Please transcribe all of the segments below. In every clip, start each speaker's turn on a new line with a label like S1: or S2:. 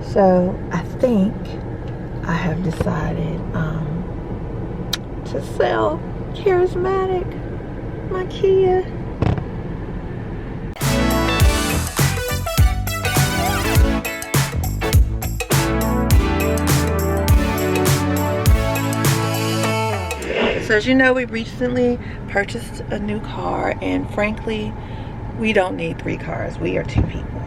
S1: So I think I have decided to sell Charismatic, my Kia. So as you know, we recently purchased a new car, and frankly, we don't need 3 cars. We are 2 people.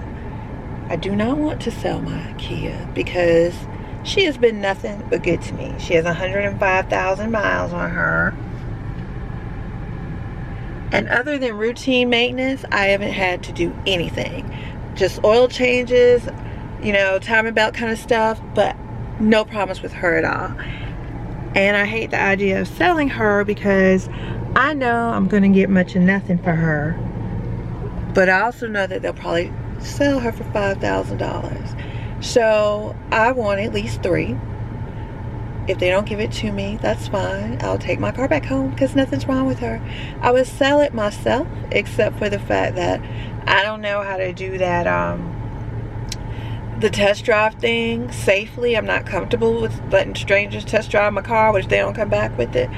S1: I do not want to sell my Kia because she has been nothing but good to me. She has 105,000 miles on her. And other than routine maintenance, I haven't had to do anything. Just oil changes, you know, timing belt kind of stuff, but no problems with her at all. And I hate the idea of selling her because I know I'm gonna get much of nothing for her. But I also know that they'll probably sell her for $5,000. So I want at least 3. If they don't give it to me, that's fine. I'll take my car back home because nothing's wrong with her. I would sell it myself, except for the fact that I don't know how to do that the test drive thing safely. I'm not comfortable with letting strangers test drive my car, which they don't come back with it.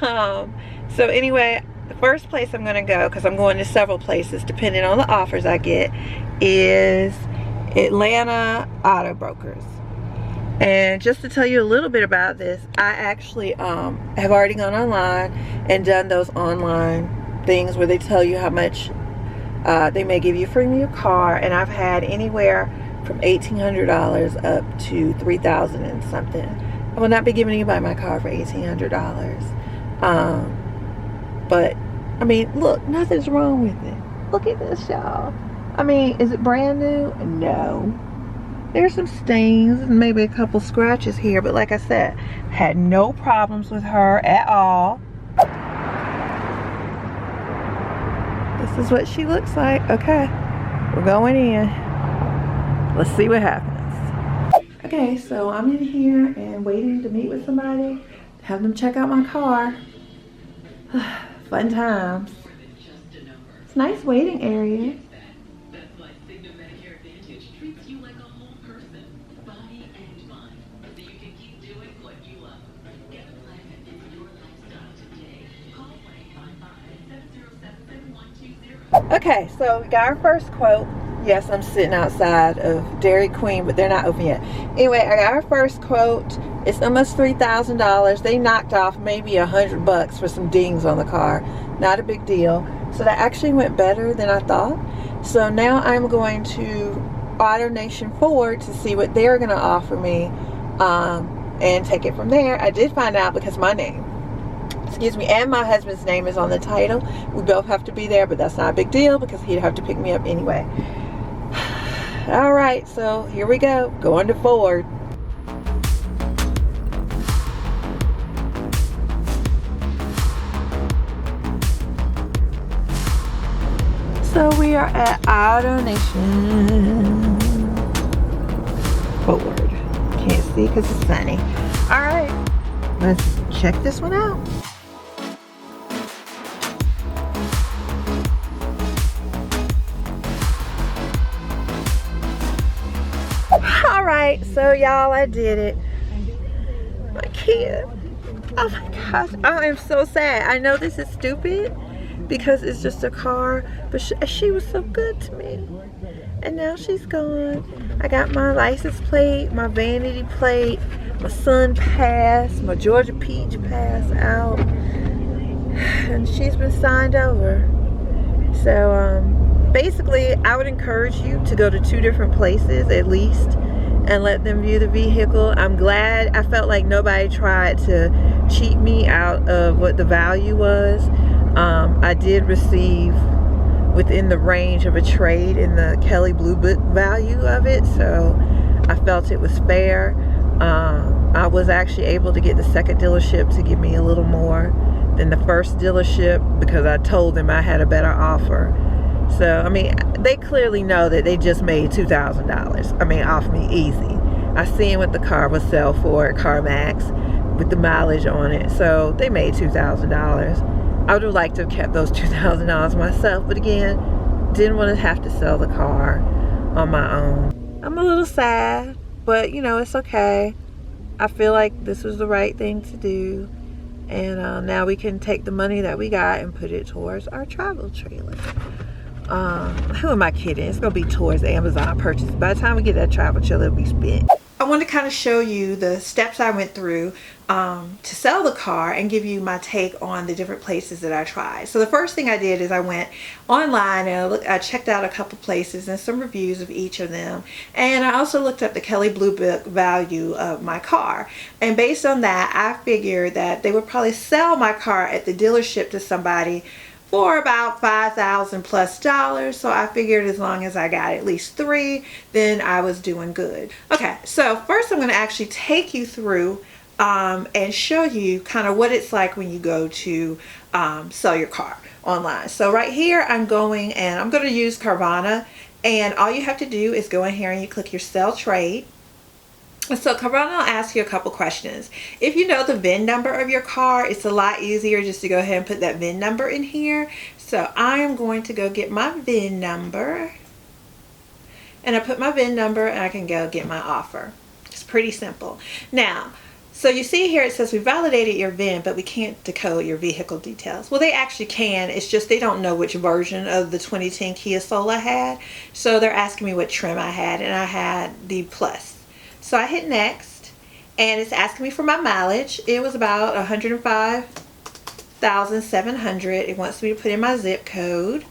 S1: So anyway, the first place I'm gonna go, because I'm going to several places depending on the offers I get, is Atlanta Auto Brokers. And just to tell you a little bit about this, I actually have already gone online and done those online things where they tell you how much they may give you for your car, and I've had anywhere from $1,800 up to $3,000 and something. I will not be giving anybody my car for $1,800. But I mean, look, nothing's wrong with it. Look at this, y'all. I mean, is it brand new? No. There's some stains and maybe a couple scratches here, but like I said, had no problems with her at all. This is what she looks like. Okay, we're going in. Let's see what happens. Okay, so I'm in here and waiting to meet with somebody, have them check out my car. Fun times. It's a nice waiting area. Okay, so we got our first quote. Yes, I'm sitting outside of Dairy Queen, but they're not open yet. Anyway, I got our first quote. It's almost $3,000. They knocked off maybe $100 for some dings on the car. Not a big deal. So that actually went better than I thought. So now I'm going to AutoNation Ford to see what they're going to offer me and take it from there. I did find out because my name, excuse me, and my husband's name is on the title. We both have to be there, but that's not a big deal because he'd have to pick me up anyway. All right, so here we go. Going to Ford. So we are at AutoNation Ford. Can't see because it's sunny. All right, let's check this one out. Alright, so y'all, I did it. My kid. Oh my gosh, I am so sad. I know this is stupid because it's just a car, but she was so good to me. And now she's gone. I got my license plate, my vanity plate, my Sun Pass, my Georgia Peach Pass out. And she's been signed over. So, basically, I would encourage you to go to 2 different places at least and let them view the vehicle. I'm glad. I felt like nobody tried to cheat me out of what the value was. I did receive within the range of a trade in the Kelley Blue Book value of it, so I felt it was fair. I was actually able to get the second dealership to give me a little more than the first dealership because I told them I had a better offer. So, I mean, they clearly know that they just made $2,000. I mean, off me easy. I seen what the car would sell for at CarMax with the mileage on it. So, they made $2,000. I would have liked to have kept those $2,000 myself. But again, didn't want to have to sell the car on my own. I'm a little sad. but you know, it's okay. I feel like this was the right thing to do. And now we can take the money that we got and put it towards our travel trailer. Who am I kidding? It's gonna be towards Amazon purchase. By the time we get that travel trailer, it'll be spent. I want to kind of show you the steps I went through to sell the car and give you my take on the different places that I tried. So the first thing I did is I went online and I checked out a couple places and some reviews of each of them. And I also looked up the Kelley Blue Book value of my car. And based on that, I figured that they would probably sell my car at the dealership to somebody for about $5,000 plus. So I figured as long as I got at least 3, then I was doing good. Okay, so first I'm going to actually take you through and show you kind of what it's like when you go to sell your car online. So right here I'm going to use Carvana, and all you have to do is go in here and you click your sell trade. So Carvana will ask you a couple questions. If you know the VIN number of your car, it's a lot easier just to go ahead and put that VIN number in here. So I am going to go get my VIN number. And I put my VIN number and I can go get my offer. It's pretty simple. Now, so you see here it says we validated your VIN, but we can't decode your vehicle details. Well, they actually can. It's just they don't know which version of the 2010 Kia Soul I had. So they're asking me what trim I had, and I had the Plus. So I hit next, and it's asking me for my mileage. It was about 105,700. It wants me to put in my zip code.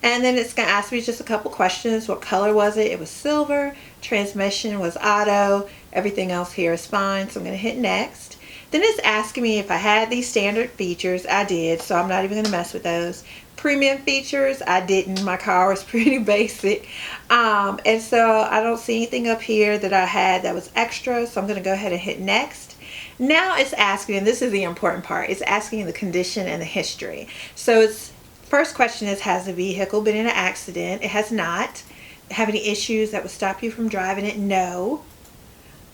S1: And then it's going to ask me just a couple questions. What color was it? It was silver. Transmission was auto. Everything else here is fine. So I'm going to hit next. Then it's asking me if I had these standard features. I did, so I'm not even going to mess with those. Premium features, I didn't. My car was pretty basic. And so I don't see anything up here that I had that was extra, so I'm going to go ahead and hit next. Now it's asking, and this is the important part, it's asking the condition and the history. So its first question is, has the vehicle been in an accident? It has not. Have any issues that would stop you from driving it? No.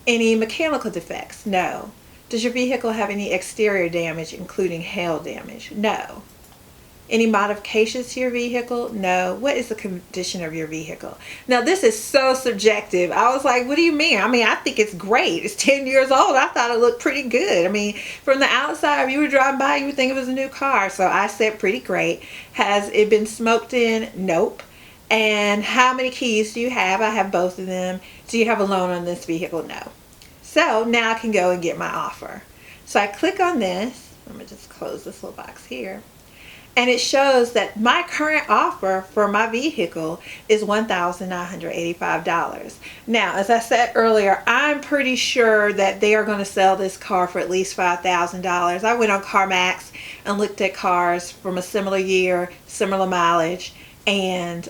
S1: Any mechanical defects? No. Does your vehicle have any exterior damage, including hail damage? No. Any modifications to your vehicle? No. What is the condition of your vehicle? Now, this is so subjective. I was like, what do you mean? I mean, I think it's great. It's 10 years old. I thought it looked pretty good. I mean, from the outside, if you were driving by, you would think it was a new car. So I said pretty great. Has it been smoked in? Nope. And how many keys do you have? I have both of them. Do you have a loan on this vehicle? No. So now I can go and get my offer. So I click on this. I'm going to just close this little box here. And it shows that my current offer for my vehicle is $1,985. Now, as I said earlier, I'm pretty sure that they are going to sell this car for at least $5,000. I went on CarMax and looked at cars from a similar year, similar mileage, and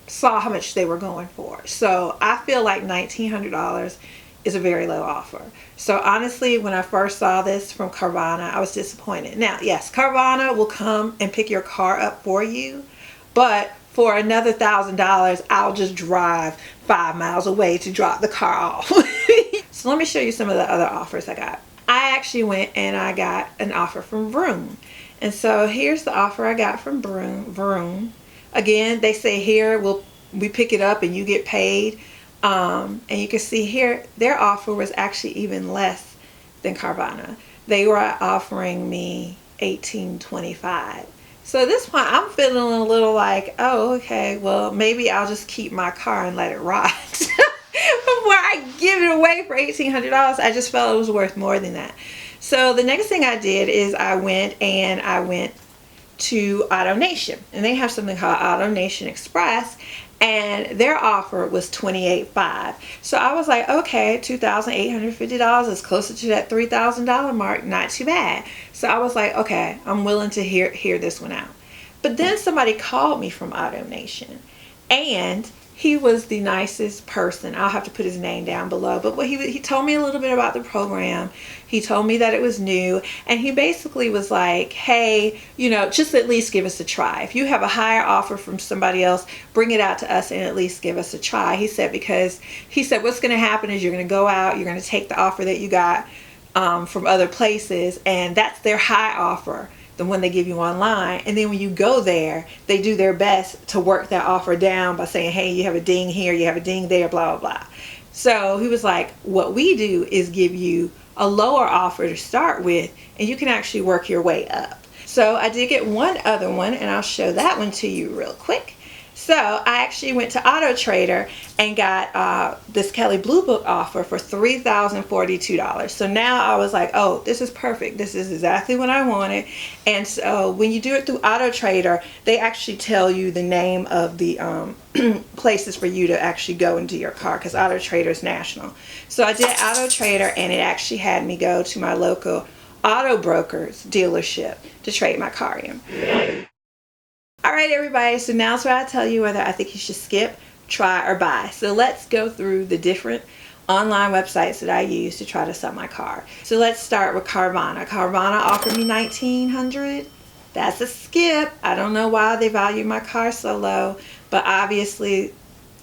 S1: saw how much they were going for. So I feel like $1,900 is a very low offer. So honestly, when I first saw this from Carvana, I was disappointed. Now, yes, Carvana will come and pick your car up for you, but for another $1,000, I'll just drive 5 miles away to drop the car off. So let me show you some of the other offers I got. I actually went and I got an offer from Vroom. And so here's the offer I got from Vroom. Again, they say here, we pick it up and you get paid. And you can see here their offer was actually even less than Carvana. They were offering me $1,825. So at this point I'm feeling a little like, oh, okay, well, maybe I'll just keep my car and let it rot. Before I give it away for $1,800, I just felt it was worth more than that. So the next thing I did is I went to AutoNation, and they have something called AutoNation Express, and their offer was $28,500. So I was like, okay, $2,850 is closer to that $3,000 mark. Not too bad. So I was like, okay, I'm willing to hear this one out. But then somebody called me from AutoNation, and he was the nicest person. I'll have to put his name down below. But he told me a little bit about the program. He told me that it was new. And he basically was like, hey, you know, just at least give us a try. If you have a higher offer from somebody else, bring it out to us and at least give us a try. He said, because he said what's going to happen is you're going to go out, you're going to take the offer that you got from other places, and that's their high offer the one they give you online. And then when you go there, they do their best to work that offer down by saying, hey, you have a ding here, you have a ding there, blah, blah, blah. So he was like, what we do is give you a lower offer to start with, and you can actually work your way up. So I did get one other one, and I'll show that one to you real quick. So I actually went to Auto Trader and got this Kelly Blue Book offer for $3,042. So now I was like, oh, this is perfect. This is exactly what I wanted. And so when you do it through Auto Trader, they actually tell you the name of the places for you to actually go into your car, because Auto Trader is national. So I did Auto Trader, and it actually had me go to my local auto broker's dealership to trade my car in. Alright everybody, so now's where I tell you whether I think you should skip, try, or buy. So let's go through the different online websites that I use to try to sell my car. So let's start with Carvana. Carvana offered me $1,900. That's a skip. I don't know why they value my car so low, but obviously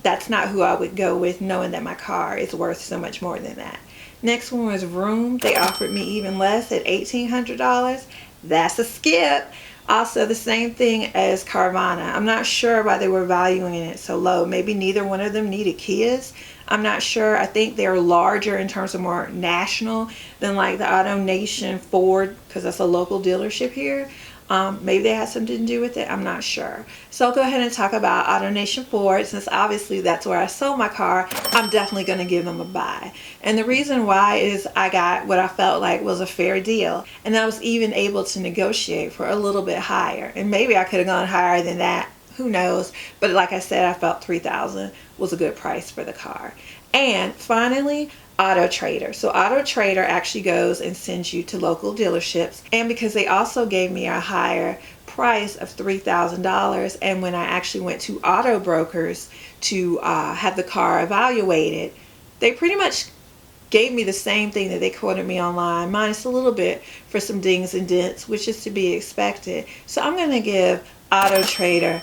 S1: that's not who I would go with, knowing that my car is worth so much more than that. Next one was Vroom. They offered me even less at $1,800. That's a skip. Also the same thing as Carvana. I'm not sure why they were valuing it so low. Maybe neither one of them needed Kias. I'm not sure. I think they're larger in terms of more national than like the AutoNation Ford, because that's a local dealership here. Maybe they had something to do with it. I'm not sure. So I'll go ahead and talk about AutoNation Ford, since obviously that's where I sold my car. I'm definitely going to give them a buy. And the reason why is I got what I felt like was a fair deal. And I was even able to negotiate for a little bit higher. And maybe I could have gone higher than that. Who knows? But like I said, I felt $3,000 was a good price for the car. And finally, Auto Trader. So Auto Trader actually goes and sends you to local dealerships, and because they also gave me a higher price of $3,000, and when I actually went to auto brokers to have the car evaluated, they pretty much gave me the same thing that they quoted me online, minus a little bit for some dings and dents, which is to be expected. So I'm going to give Auto Trader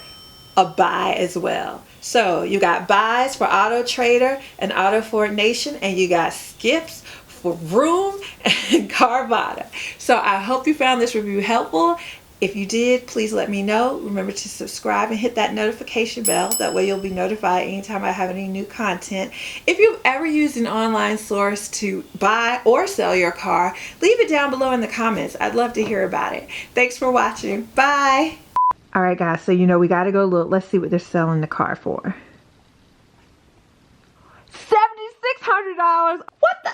S1: a buy as well. So you got buys for Auto Trader and Auto Ford Nation, and you got skips for Vroom and Carvana. So I hope you found this review helpful. If you did, please let me know. Remember to subscribe and hit that notification bell. That way you'll be notified anytime I have any new content. If you've ever used an online source to buy or sell your car, leave it down below in the comments. I'd love to hear about it. Thanks for watching. Bye. All right, guys, so you know we got to go look. Let's see what they're selling the car for. $7,600. What the?